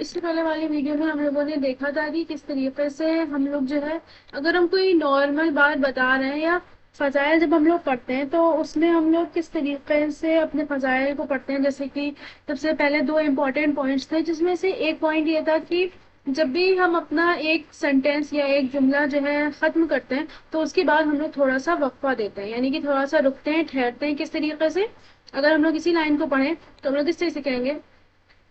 اس سے پہلے والی ویڈیو میں ہم لوگوں نے دیکھا تھا کہ کس طریقے سے ہم لوگ جو ہے اگر ہم کوئی نارمل بات بتا رہے ہیں یا فضائل جب ہم لوگ پڑھتے ہیں تو اس میں ہم لوگ کس طریقے سے اپنے فضائل کو پڑھتے ہیں. جیسے کہ سب سے پہلے دو امپورٹنٹ پوائنٹس تھے جس میں سے ایک پوائنٹ یہ تھا کہ جب بھی ہم اپنا ایک سینٹینس یا ایک جملہ جو ہے ختم کرتے ہیں تو اس کے بعد ہم لوگ تھوڑا سا وقفہ دیتے ہیں, یعنی کہ تھوڑا سا رکتے ہیں, ٹھہرتے ہیں. کس طریقے سے اگر ہم لوگ اسی لائن کو پڑھیں تو ہم لوگ اس طرح سے کہیں گے.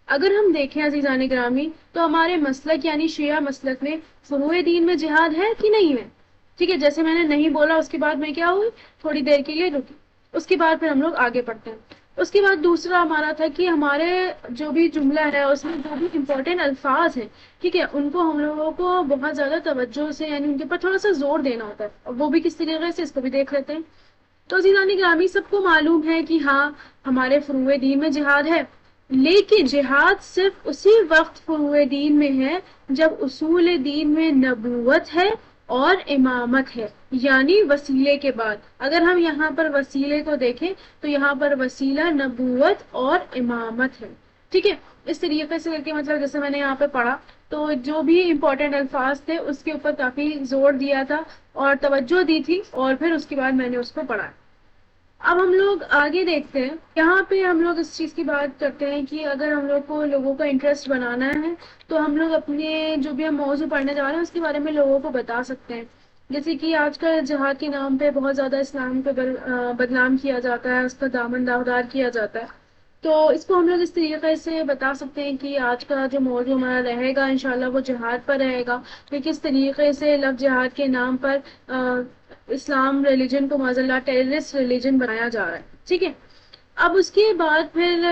اگر ہم دیکھیں عزیزان گرامی تو ہمارے مسلک یعنی شیعہ مسلک میں فروع دین میں جہاد ہے کہ نہیں ہے. ٹھیک ہے, جیسے میں نے نہیں بولا اس کے بعد میں کیا ہوئی, تھوڑی دیر کے لیے رکی. اس کے بعد پھر ہم لوگ آگے بڑھتے ہیں. اس کے بعد دوسرا ہمارا تھا کہ ہمارے جو بھی جملہ ہے اس میں جو بھی امپورٹنٹ الفاظ ہیں, ٹھیک ہے, ان کو ہم لوگوں کو بہت زیادہ توجہ سے یعنی ان کے اوپر تھوڑا سا زور دینا ہوتا ہے. اور وہ بھی کس طریقے سے, اس کو بھی دیکھ لیتے ہیں. تو عزیزان گرامی سب کو معلوم ہے کہ ہاں ہمارے فروع دین میں جہاد ہے, لیکن جہاد صرف اسی وقت فروع دین میں ہے جب اصول دین میں نبوت ہے اور امامت ہے, یعنی وسیلے کے بعد. اگر ہم یہاں پر وسیلے کو دیکھیں تو یہاں پر وسیلہ نبوت اور امامت ہے. ٹھیک ہے, اس طریقے سے کہ مطلب جیسے میں نے یہاں پہ پڑھا تو جو بھی امپورٹنٹ الفاظ تھے اس کے اوپر کافی زور دیا تھا اور توجہ دی تھی, اور پھر اس کے بعد میں نے اس کو پڑھا. اب ہم لوگ آگے دیکھتے ہیں. یہاں پہ ہم لوگ اس چیز کی بات کرتے ہیں کہ اگر ہم لوگ کو لوگوں کا انٹرسٹ بنانا ہے تو ہم لوگ اپنے جو بھی ہم موضوع پڑھنے جا رہے ہیں اس کے بارے میں لوگوں کو بتا سکتے ہیں. جیسے کہ آج کل جہاد کے نام پہ بہت زیادہ اسلام پہ بدنام کیا جاتا ہے, اس کا دامن داغدار کیا جاتا ہے. تو اس کو ہم لوگ اس طریقے سے بتا سکتے ہیں کہ آج کا جو موضوع ہمارا رہے گا انشاءاللہ وہ جہاد پر رہے گا, کہ کس طریقے سے لفظ جہاد کے نام پر اسلام ریلیجن کو معاذ اللہ ٹیررسٹ ریلیجن بنایا جا رہا ہے. ٹھیک ہے, اب اس کے بعد پھر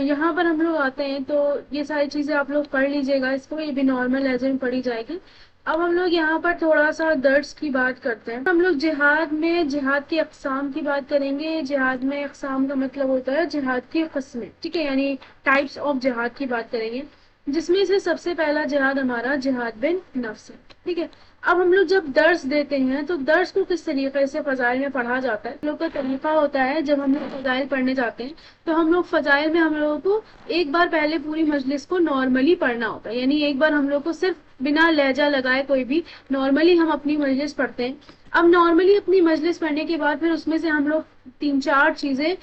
یہاں پر ہم لوگ آتے ہیں تو یہ ساری چیزیں آپ لوگ پڑھ لیجئے گا, اس کو یہ بھی نارمل لہجے میں پڑھی جائے گی. اب ہم لوگ یہاں پر تھوڑا سا درس کی بات کرتے ہیں. ہم لوگ جہاد میں جہاد کی اقسام کی بات کریں گے. جہاد میں اقسام کا مطلب ہوتا ہے جہاد کی قسمیں, ٹھیک ہے, یعنی ٹائپس آف جہاد کی بات کریں گے, جس میں سے سب سے پہلا جہاد ہمارا جہاد بن نفس ہے. ٹھیک ہے, اب ہم لوگ جب درس دیتے ہیں تو درس کو کس طریقے سے فضائل میں پڑھا جاتا ہے. ہم لوگ کا طریقہ ہوتا ہے جب ہم لوگ فضائل پڑھنے جاتے ہیں تو ہم لوگ فضائل میں ہم لوگوں کو ایک بار پہلے پوری مجلس کو نارملی پڑھنا ہوتا ہے, یعنی ایک بار ہم لوگ کو صرف بنا لہجہ لگائے کوئی بھی نارملی ہم اپنی مجلس پڑھتے ہیں. اب نارملی اپنی مجلس پڑھنے کے بعد پھر اس میں سے ہم لوگ 3-4 چیزیں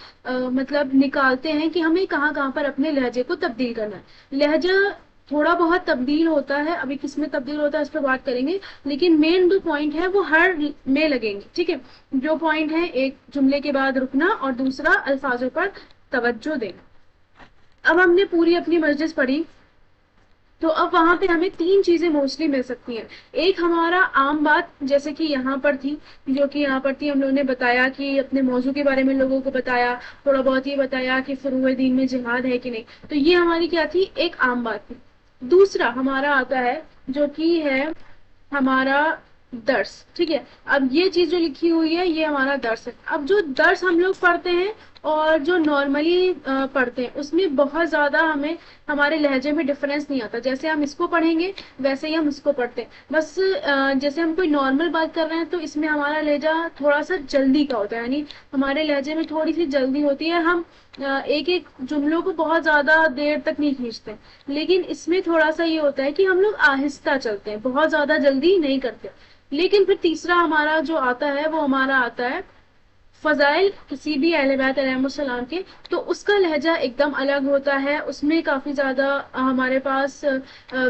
مطلب نکالتے ہیں کہ ہمیں کہاں کہاں پر اپنے لہجے کو تبدیل کرنا ہے. لہجہ تھوڑا بہت تبدیل ہوتا ہے, ابھی کس میں تبدیل ہوتا ہے اس پہ بات کریں گے, لیکن مین جو پوائنٹ ہے وہ ہر میں لگیں گے. ٹھیک ہے, جو پوائنٹ ہے ایک جملے کے بعد رکنا اور دوسرا الفاظوں پر توجہ دینا. اب ہم نے پوری اپنی مجلس پڑھی تو اب وہاں پہ ہمیں 3 چیزیں موسٹلی مل سکتی ہیں. ایک ہمارا عام بات جیسے کہ یہاں پر تھی, جو کہ یہاں پر تھی ہم لوگوں نے بتایا کہ اپنے موضوع کے بارے میں لوگوں کو بتایا, تھوڑا بہت یہ بتایا کہ فروع دین میں جہاد ہے کہ نہیں. تو یہ ہماری کیا تھی, ایک عام بات تھی. دوسرا ہمارا آتا ہے جو کہ ہے ہمارا درس. ٹھیک ہے, اب یہ چیز جو لکھی ہوئی ہے یہ ہمارا درس ہے. اب جو درس ہم لوگ پڑھتے ہیں اور جو نارملی پڑھتے ہیں اس میں بہت زیادہ ہمیں ہمارے لہجے میں ڈفرینس نہیں آتا. جیسے ہم اس کو پڑھیں گے ویسے ہی ہم اس کو پڑھتے ہیں, بس جیسے ہم کوئی نارمل بات کر رہے ہیں تو اس میں ہمارا لہجہ تھوڑا سا جلدی کا ہوتا ہے, یعنی ہمارے لہجے میں تھوڑی سی جلدی ہوتی ہے. ہم ایک ایک جملوں کو بہت زیادہ دیر تک نہیں کھینچتے, لیکن اس میں تھوڑا سا یہ ہوتا ہے کہ ہم لوگ آہستہ چلتے ہیں, بہت زیادہ جلدی نہیں کرتے. لیکن پھر تیسرا ہمارا جو آتا ہے وہ ہمارا آتا ہے فضائل کسی بھی اہل بیت علیہم السلام کے, تو اس کا لہجہ ایک دم الگ ہوتا ہے. اس میں کافی زیادہ ہمارے پاس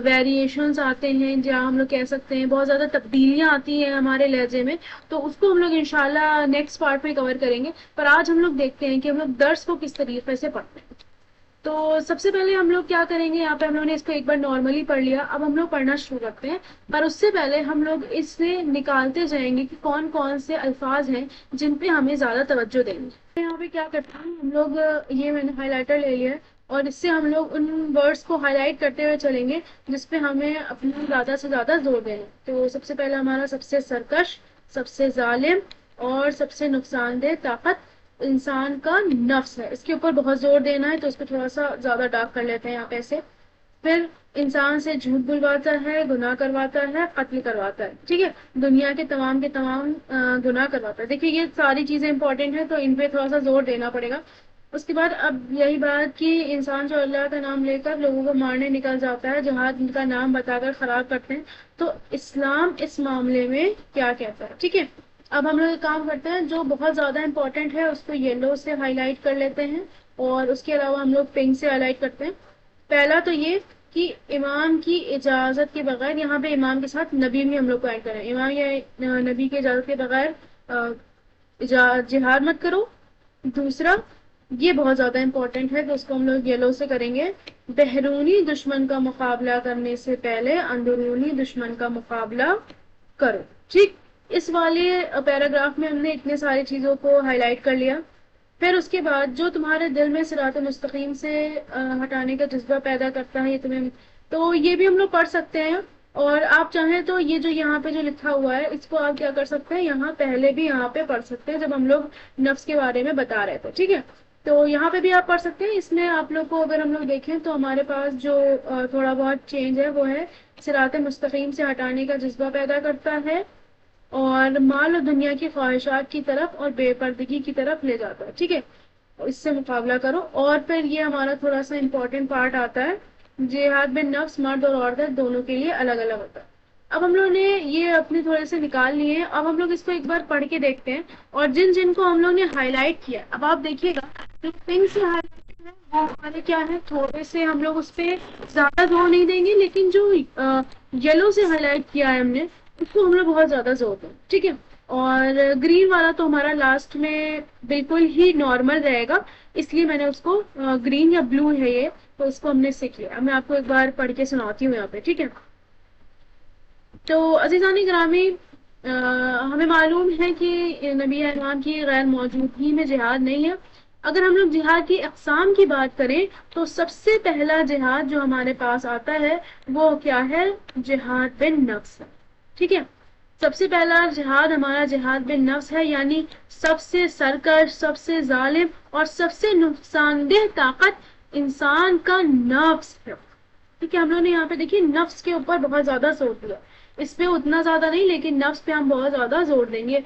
ویریشنز آتے ہیں, جہاں ہم لوگ کہہ سکتے ہیں بہت زیادہ تبدیلیاں آتی ہیں ہمارے لہجے میں. تو اس کو ہم لوگ انشاءاللہ نیکسٹ پارٹ میں کور کریں گے. پر آج ہم لوگ دیکھتے ہیں کہ ہم لوگ درس کو کس طریقے سے پڑھتے ہیں. تو سب سے پہلے ہم لوگ کیا کریں گے, یہاں پہ ہم لوگوں نے اس کو ایک بار نارملی پڑھ لیا, اب ہم لوگ پڑھنا شروع کرتے ہیں. پر اس سے پہلے ہم لوگ اس سے نکالتے جائیں گے کہ کون کون سے الفاظ ہیں جن پہ ہمیں زیادہ توجہ دیں گے. یہاں پہ کیا کرتے ہیں ہم لوگ, یہ میں نے ہائی لائٹر لے لیا ہے اور اس سے ہم لوگ ان ورڈز کو ہائی لائٹ کرتے ہوئے چلیں گے جس پہ ہمیں اپنا زیادہ سے زیادہ زور دینا. تو سب سے پہلا ہمارا سب سے سرکش, سب سے ظالم اور سب سے نقصان دہ طاقت انسان کا نفس ہے. اس کے اوپر بہت زور دینا ہے تو اس پہ تھوڑا سا زیادہ ڈارک کر لیتے ہیں یہاں پہ سے. پھر انسان سے جھوٹ بلواتا ہے, گناہ کرواتا ہے, قتل کرواتا ہے. ٹھیک ہے, دنیا کے تمام گناہ کرواتا ہے. دیکھیے یہ ساری چیزیں امپورٹنٹ ہیں تو ان پہ تھوڑا سا زور دینا پڑے گا. اس کے بعد اب یہی بات کہ انسان جو اللہ کا نام لے کر لوگوں کو مارنے نکل جاتا ہے، جہاد کا نام بتا کر خراب کرتے ہیں، تو اسلام اس معاملے میں کیا کہتا ہے؟ ٹھیک ہے، اب ہم لوگ ایک کام کرتے ہیں، جو بہت زیادہ امپورٹنٹ ہے اس کو یلو سے ہائی لائٹ کر لیتے ہیں، اور اس کے علاوہ ہم لوگ پنک سے ہائی لائٹ کرتے ہیں۔ پہلا تو یہ کہ امام کی اجازت کے بغیر، یہاں پہ امام کے ساتھ نبی بھی ہم لوگ کو ایڈ کریں، امام یا نبی کی اجازت کے بغیر جہاد مت کرو۔ دوسرا، یہ بہت زیادہ امپورٹنٹ ہے تو اس کو ہم لوگ یلو سے کریں گے، بیرونی دشمن کا مقابلہ کرنے سے پہلے اندرونی دشمن کا مقابلہ کرو۔ ٹھیک، اس والے پیراگراف میں ہم نے اتنے ساری چیزوں کو ہائی لائٹ کر لیا۔ پھر اس کے بعد جو تمہارے دل میں صراط مستقیم سے ہٹانے کا جذبہ پیدا کرتا ہے، یہ تمہیں، تو یہ بھی ہم لوگ پڑھ سکتے ہیں، اور آپ چاہیں تو یہ جو یہاں پہ جو لکھا ہوا ہے اس کو آپ کیا کر سکتے ہیں، یہاں پہلے بھی یہاں پہ پڑھ سکتے ہیں جب ہم لوگ نفس کے بارے میں بتا رہے تھے، ٹھیک ہے، تو یہاں پہ بھی آپ پڑھ سکتے ہیں۔ اس میں آپ لوگ کو اگر ہم لوگ دیکھیں تو ہمارے پاس جو تھوڑا بہت چینج ہے وہ ہے صراط مستقیم سے ہٹانے کا جذبہ پیدا کرتا ہے، اور مال و دنیا کی خواہشات کی طرف اور بے پردگی کی طرف لے جاتا ہے، ٹھیک ہے، اس سے مقابلہ کرو۔ اور پھر یہ ہمارا تھوڑا سا امپورٹنٹ پارٹ آتا ہے، جہاد بن نفس مرد اور عورت دونوں کے لیے الگ الگ ہوتا ہے۔ اب ہم لوگوں نے یہ اپنے تھوڑے سے نکال لیے، اب ہم لوگ اس کو ایک بار پڑھ کے دیکھتے ہیں، اور جن جن کو ہم لوگ نے ہائی لائٹ کیا، اب آپ دیکھیے گا جو پنک سے ہائی لائٹ ہے وہ ہمارے کیا ہے، تھوڑے سے ہم لوگ اس پہ زیادہ زور نہیں دیں گے، لیکن جو یلو سے ہائی لائٹ کیا ہے ہم نے اس کو ہم لوگ بہت زیادہ زور دیں، ٹھیک ہے، اور گرین والا تو ہمارا لاسٹ میں بالکل ہی نارمل رہے گا، اس لیے میں نے اس کو گرین یا بلو ہے یہ، تو اس کو ہم نے سیکھ لیا۔ اب میں آپ کو ایک بار پڑھ کے سناتی ہوں یہاں پہ، ٹھیک ہے۔ تو عزیزان گرامی، ہمیں معلوم ہے کہ نبی اکرم کی غیر موجودگی میں جہاد نہیں ہے۔ اگر ہم لوگ جہاد کی اقسام کی بات کریں تو سب سے پہلا جہاد جو ہمارے پاس آتا ہے وہ کیا ہے، جہاد بن نفس ہے، ٹھیک ہے۔ سب سے پہلا جہاد ہمارا جہاد بن نفس ہے، یعنی سب سے سرکش، سب سے ظالم اور سب سے نقصان دہ طاقت انسان کا نفس ہے، ٹھیک ہے۔ ہم لوگ نے یہاں پہ دیکھیے نفس کے اوپر بہت زیادہ زور دیا، اس پہ اتنا زیادہ نہیں لیکن نفس پہ ہم بہت زیادہ زور دیں گے۔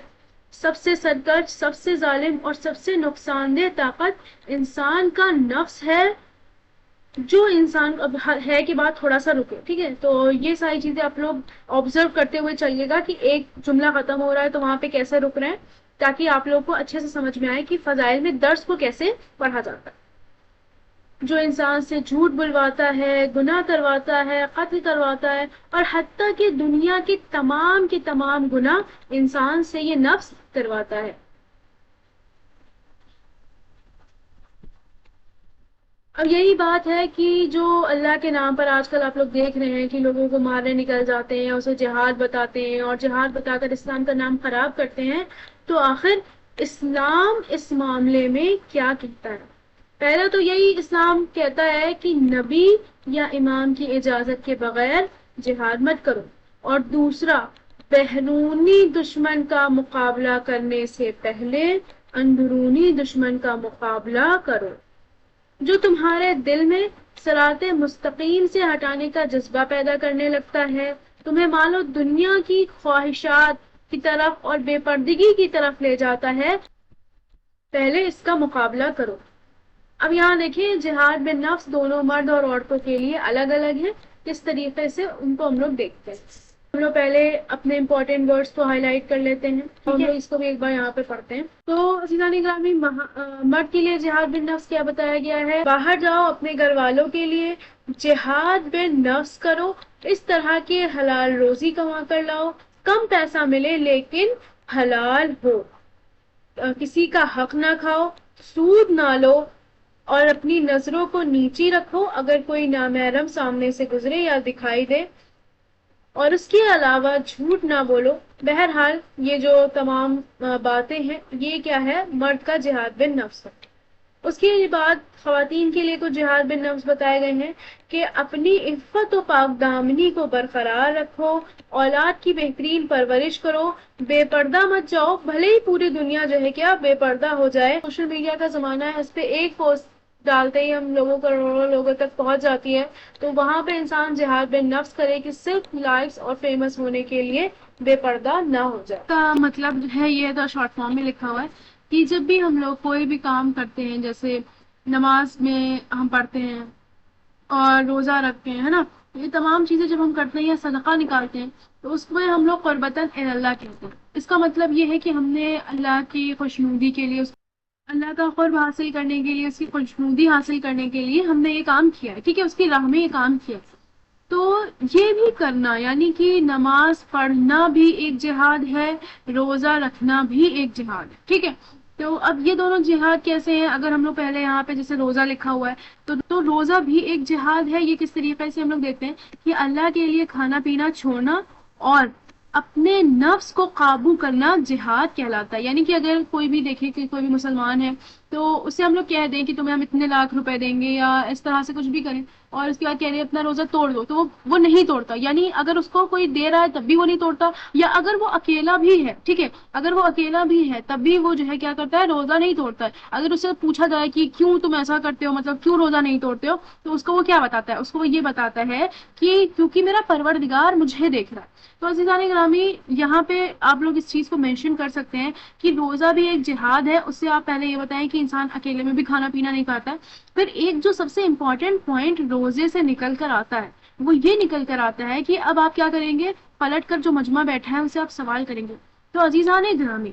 سب سے سرکش، سب سے ظالم اور سب سے نقصان دہ طاقت انسان کا نفس ہے، جو انسان اب ہے کہ بات تھوڑا سا رکے، ٹھیک ہے، تو یہ ساری چیزیں آپ لوگ آبزرو کرتے ہوئے چلیے گا کہ ایک جملہ ختم ہو رہا ہے تو وہاں پہ کیسے رک رہے ہیں، تاکہ آپ لوگ کو اچھے سے سمجھ میں آئے کہ فضائل میں درس کو کیسے پڑھا جاتا ہے۔ جو انسان سے جھوٹ بلواتا ہے، گناہ کرواتا ہے، قتل کرواتا ہے، اور حتیٰ کہ دنیا کے تمام گناہ انسان سے یہ نفس کرواتا ہے۔ اب یہی بات ہے کہ جو اللہ کے نام پر آج کل آپ لوگ دیکھ رہے ہیں کہ لوگوں کو مارنے نکل جاتے ہیں، اسے جہاد بتاتے ہیں اور جہاد بتا کر اسلام کا نام خراب کرتے ہیں، تو آخر اسلام اس معاملے میں کیا کہتا ہے؟ پہلا تو یہی اسلام کہتا ہے کہ نبی یا امام کی اجازت کے بغیر جہاد مت کرو، اور دوسرا، بیرونی دشمن کا مقابلہ کرنے سے پہلے اندرونی دشمن کا مقابلہ کرو۔ جو تمہارے دل میں صراط مستقیم سے ہٹانے کا جذبہ پیدا کرنے لگتا ہے، تمہیں مال و دنیا کی خواہشات کی طرف اور بے پردگی کی طرف لے جاتا ہے، پہلے اس کا مقابلہ کرو۔ اب یہاں دیکھیں جہاد بن نفس دونوں مرد اور عورتوں کے لیے الگ الگ ہے، کس طریقے سے ان کو ہم لوگ دیکھتے ہیں۔ ہم لوگ پہلے اپنے امپورٹنٹ ورڈز کو ہائی لائٹ کر لیتے ہیں، ہم لوگ اس کو بھی ایک بار یہاں پہ پڑھتے ہیں۔ تو عزیزان گرامی، مرد کے لیے جہاد بن نفس کیا بتایا گیا ہے؟ باہر جاؤ، اپنے گھر والوں کے لیے جہاد بن نفس کرو، اس طرح کے حلال روزی کما کر لاؤ، کم پیسہ ملے لیکن حلال ہو، کسی کا حق نہ کھاؤ، سود نہ لو، اور اپنی نظروں کو نیچی رکھو اگر کوئی نامحرم سامنے سے گزرے یا دکھائی دے، اور اس کے علاوہ جھوٹ نہ بولو۔ بہرحال یہ جو تمام باتیں ہیں یہ کیا ہے، مرد کا جہاد بن نفس ہے۔ اس کے بعد خواتین کے لیے کچھ جہاد بن نفس بتائے گئے ہیں کہ اپنی عفت و پاک دامنی کو برقرار رکھو، اولاد کی بہترین پرورش کرو، بے پردہ مت جاؤ، بھلے ہی پوری دنیا جو ہے کیا بے پردہ ہو جائے۔ سوشل میڈیا کا زمانہ ہے، اس پہ ایک پوسٹ ڈالتے ہی ہم لوگوں کروڑوں لوگوں تک پہنچ جاتی ہے، تو وہاں پہ انسان جہاد بن نفس کرے کہ صرف لائکس اور فیمس ہونے کے لیے بے پردہ نہ ہو جائے۔ کا مطلب ہے یہ تو شارٹ فارم میں لکھا ہوا ہے کہ جب بھی ہم لوگ کوئی بھی کام کرتے ہیں، جیسے نماز میں ہم پڑھتے ہیں اور روزہ رکھتے ہیں، ہے نا، یہ تمام چیزیں جب ہم کرتے ہیں یا صدقہ نکالتے ہیں تو اس میں ہم لوگ قربتاً اللہ کہتے ہیں۔ اس کا مطلب یہ ہے کہ ہم نے اللہ کی خوشنودی کے لیے، اللہ کا قرب حاصل کرنے کے لیے، اس کی خوشنودی حاصل کرنے کے لیے ہم نے یہ کام کیا ہے، ٹھیک ہے، اس کی راہ میں یہ کام کیا ہے۔ تو یہ بھی کرنا یعنی کہ نماز پڑھنا بھی ایک جہاد ہے، روزہ رکھنا بھی ایک جہاد ہے، ٹھیک ہے۔ تو اب یہ دونوں جہاد کیسے ہیں؟ اگر ہم لوگ پہلے یہاں پہ جیسے روزہ لکھا ہوا ہے تو روزہ بھی ایک جہاد ہے۔ یہ کس طریقے سے ہم لوگ دیکھتے ہیں کہ اللہ کے لیے کھانا پینا چھوڑنا اور اپنے نفس کو قابو کرنا جہاد کہلاتا ہے۔ یعنی کہ اگر کوئی بھی دیکھے کہ کوئی بھی مسلمان ہے تو اسے ہم لوگ کہہ دیں کہ تمہیں ہم اتنے لاکھ روپے دیں گے یا اس طرح سے کچھ بھی کریں، اور اس کے بعد کہہ رہے اپنا روزہ توڑ دو، تو وہ نہیں توڑتا۔ یعنی اگر اس کو کوئی دے رہا ہے تب بھی وہ نہیں توڑتا، یا اگر وہ اکیلا بھی ہے، ٹھیک ہے، اگر وہ اکیلا بھی ہے تب بھی وہ جو ہے کیا کرتا ہے، روزہ نہیں توڑتا ہے۔ اگر اس سے پوچھا جائے کہ کیوں تم ایسا کرتے ہو، مطلب کیوں روزہ نہیں توڑتے ہو، تو اس کو وہ کیا بتاتا ہے؟ اس کو وہ یہ بتاتا ہے کہ کیونکہ میرا پروردگار مجھے دیکھ رہا ہے۔ تو عزیزان گرامی، یہاں پہ آپ لوگ اس چیز کو مینشن کر سکتے ہیں کہ روزہ بھی ایک جہاد ہے۔ اس سے آپ پہلے یہ بتائیں کہ انسان اکیلے میں بھی کھانا پینا نہیں کھاتا ہے۔ پھر ایک جو سب سے امپورٹنٹ پوائنٹ روزے سے نکل کر آتا ہے وہ یہ نکل کر آتا ہے کہ اب آپ کیا کریں گے، پلٹ کر جو مجمع بیٹھا ہے اسے آپ سوال کریں گے۔ تو عزیزان گرامی،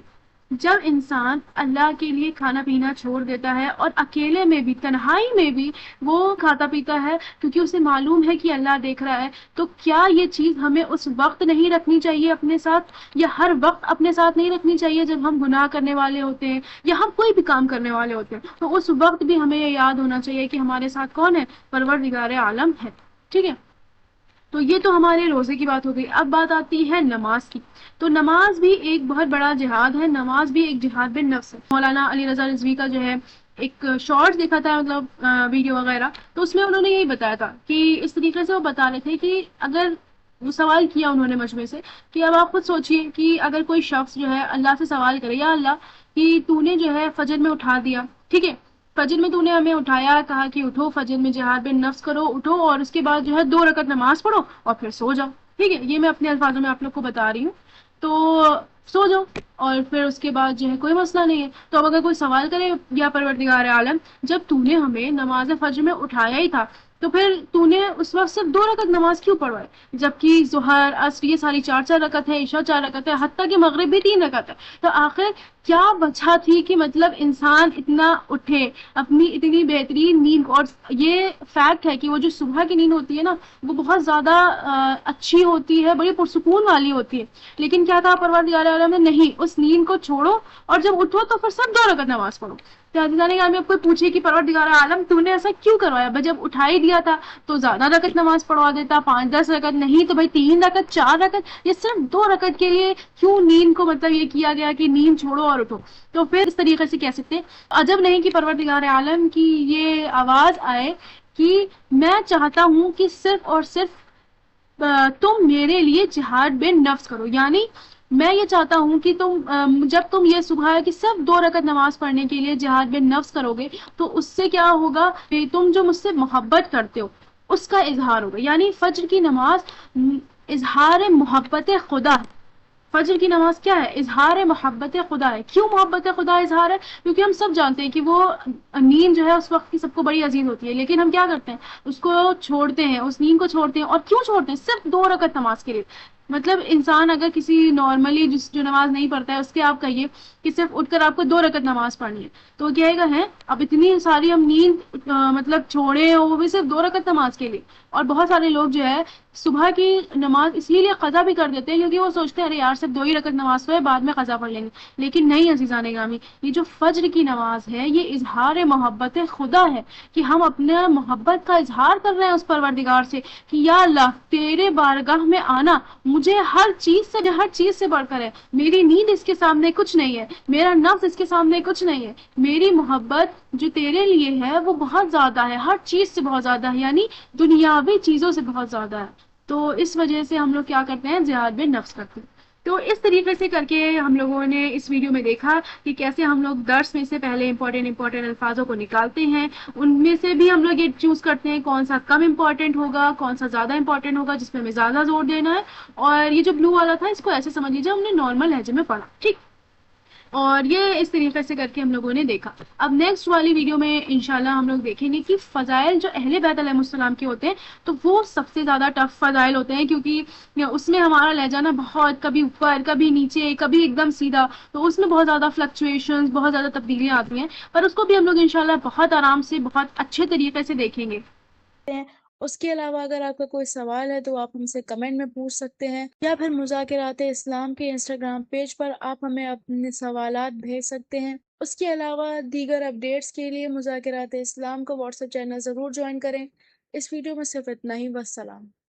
جب انسان اللہ کے لیے کھانا پینا چھوڑ دیتا ہے اور اکیلے میں بھی، تنہائی میں بھی وہ کھاتا پیتا ہے کیونکہ اسے معلوم ہے کہ اللہ دیکھ رہا ہے، تو کیا یہ چیز ہمیں اس وقت نہیں رکھنی چاہیے اپنے ساتھ، یا ہر وقت اپنے ساتھ نہیں رکھنی چاہیے جب ہم گناہ کرنے والے ہوتے ہیں یا ہم کوئی بھی کام کرنے والے ہوتے ہیں؟ تو اس وقت بھی ہمیں یہ یاد ہونا چاہیے کہ ہمارے ساتھ کون ہے، پروردگار عالم ہے، ٹھیک ہے۔ تو یہ تو ہمارے روزے کی بات ہو گئی۔ اب بات آتی ہے نماز کی۔ تو نماز بھی ایک بہت بڑا جہاد ہے، نماز بھی ایک جہاد بن نفس ہے۔ مولانا علی رضا رضوی کا جو ہے ایک شارٹ دیکھا تھا، مطلب ویڈیو وغیرہ، تو اس میں انہوں نے یہی بتایا تھا کہ اس طریقے سے وہ بتا رہے تھے کہ اگر وہ سوال کیا انہوں نے مجمع سے کہ اب آپ خود سوچئے کہ اگر کوئی شخص جو ہے اللہ سے سوال کرے، یا اللہ کہ تو نے جو ہے فجر میں اٹھا دیا، ٹھیک ہے، فجر میں تو نے ہمیں اٹھایا، کہا کہ اٹھو فجر میں جہاد بن نفس کرو، اٹھو اور اس کے بعد جو ہے 2 رکعت نماز پڑھو اور پھر سو جاؤ، ٹھیک ہے، یہ میں اپنے الفاظوں میں آپ لوگ کو بتا رہی ہوں، تو سو جاؤ اور پھر اس کے بعد جو ہے کوئی مسئلہ نہیں ہے۔ تو اب اگر کوئی سوال کرے، یا پروردگار عالم جب تو نے ہمیں نماز فجر میں اٹھایا ہی تھا تو پھر تو نے اس وقت صرف 2 رکعت نماز کیوں پڑھوائی، جبکہ ظہر عصر یہ ساری 4 4 رکعت ہے، عشاء 4 رکعت ہے، حتیٰ کہ مغرب بھی 3 رکعت ہے۔ تو آخر کیا وجہ تھی کہ مطلب انسان اتنا اٹھے اپنی اتنی بہترین نیند کو؟ اور یہ فیکٹ ہے کہ وہ جو صبح کی نیند ہوتی ہے نا وہ بہت زیادہ اچھی ہوتی ہے، بڑی پرسکون والی ہوتی ہے، لیکن کیا کہا پروردگار عالم نے، نہیں، اس نیند کو چھوڑو اور جب اٹھو تو پھر سب 2 رکعت نماز پڑھو۔ تو عزیزان گرامی، اب کوئی پوچھے کہ پروردگار عالم تو نے ایسا کیوں کروایا؟ بھائی جب اٹھا ہی دیا تھا تو زیادہ رکعت نماز پڑھوا دیتا، 5 10 رکعت نہیں تو بھائی 3 رکعت 4 رکعت، یہ صرف 2 رکعت کے لیے کیوں نیند کو مطلب یہ کیا گیا کہ نیند چھوڑو اور اٹھو؟ تو پھر اس طریقے سے کہہ سکتے ہیں، عجب نہیں کہ پروردگار عالم کی یہ آواز آئے کہ میں چاہتا ہوں کہ صرف اور صرف تم میرے لیے جہاد بن نفس کرو، یعنی میں یہ چاہتا ہوں کہ تم جب تم یہ صبح کہ صرف 2 رکعت نماز پڑھنے کے لیے جہاد بن نفس کرو گے تو اس سے کیا ہوگا کہ تم جو مجھ سے محبت کرتے ہو اس کا اظہار ہوگا۔ یعنی فجر کی نماز اظہار محبت خدا ہے۔ فجر کی نماز کیا ہے؟ اظہار محبت خدا ہے۔ کیوں محبت خدا اظہار ہے؟ کیونکہ ہم سب جانتے ہیں کہ وہ نیند جو ہے اس وقت کی سب کو بڑی عزیز ہوتی ہے، لیکن ہم کیا کرتے ہیں، اس کو چھوڑتے ہیں، اس نیند کو چھوڑتے ہیں۔ اور کیوں چھوڑتے ہیں؟ صرف 2 رکعت نماز کے لیے۔ مطلب انسان اگر کسی نارملی جو نماز نہیں پڑھتا ہے اس کے آپ کہیے کہ صرف اٹھ کر آپ کو 2 رکعت نماز پڑھنی ہے تو وہ کہے گا ہے اب اتنی ساری ہم نیند مطلب چھوڑے، وہ بھی صرف 2 رکعت نماز کے لیے۔ اور بہت سارے لوگ جو ہے صبح کی نماز اس لیے قضا بھی کر دیتے ہیں کیونکہ وہ سوچتے ہیں ارے یار صرف 2 ہی رکعت نماز تو ہے، بعد میں قضا پڑھ لیں گے، لیکن نہیں عزیزان گرامی، یہ جو فجر کی نماز ہے یہ اظہار محبت خدا ہے کہ ہم اپنے محبت کا اظہار کر رہے ہیں اس پروردگار سے کہ یا اللہ تیرے بارگاہ میں آنا مجھے ہر چیز سے بڑھ کر ہے، میری نیند اس کے سامنے کچھ نہیں ہے، میرا نفس اس کے سامنے کچھ نہیں ہے، میری محبت جو تیرے لیے ہے وہ بہت زیادہ ہے، ہر چیز سے بہت زیادہ ہے، یعنی دنیاوی چیزوں سے بہت زیادہ ہے۔ تو اس وجہ سے ہم لوگ کیا کرتے ہیں، جہاد بن نفس کرتے ہیں۔ تو اس طریقے سے کر کے ہم لوگوں نے اس ویڈیو میں دیکھا کہ کیسے ہم لوگ درس میں سے پہلے امپورٹنٹ الفاظوں کو نکالتے ہیں، ان میں سے بھی ہم لوگ یہ چوز کرتے ہیں کون سا کم امپورٹنٹ ہوگا، کون سا زیادہ امپورٹنٹ ہوگا جس میں ہمیں زیادہ زور دینا ہے۔ اور یہ جو بلو والا تھا اس کو ایسے سمجھ لیجیے ہم نے نارمل لہجے میں پڑھا، ٹھیک۔ اور یہ اس طریقے سے کر کے ہم لوگوں نے دیکھا۔ اب نیکسٹ والی ویڈیو میں انشاءاللہ ہم لوگ دیکھیں گے کہ فضائل جو اہل بیت علیہ السلام کے ہوتے ہیں تو وہ سب سے زیادہ ٹف فضائل ہوتے ہیں، کیونکہ اس میں ہمارا لہجہ نا بہت کبھی اوپر کبھی نیچے کبھی ایک دم سیدھا، تو اس میں بہت زیادہ فلکچویشنز، بہت زیادہ تبدیلیاں آتی ہیں، پر اس کو بھی ہم لوگ انشاءاللہ بہت آرام سے بہت اچھے طریقے سے دیکھیں گے۔ ہیں۔ اس کے علاوہ اگر آپ کا کوئی سوال ہے تو آپ ہم سے کمنٹ میں پوچھ سکتے ہیں، یا پھر مذاکرات اسلام کے انسٹاگرام پیج پر آپ ہمیں اپنے سوالات بھیج سکتے ہیں۔ اس کے علاوہ دیگر اپڈیٹس کے لیے مذاکرات اسلام کو واٹس ایپ چینل ضرور جوائن کریں۔ اس ویڈیو میں صرف اتنا ہی، والسلام۔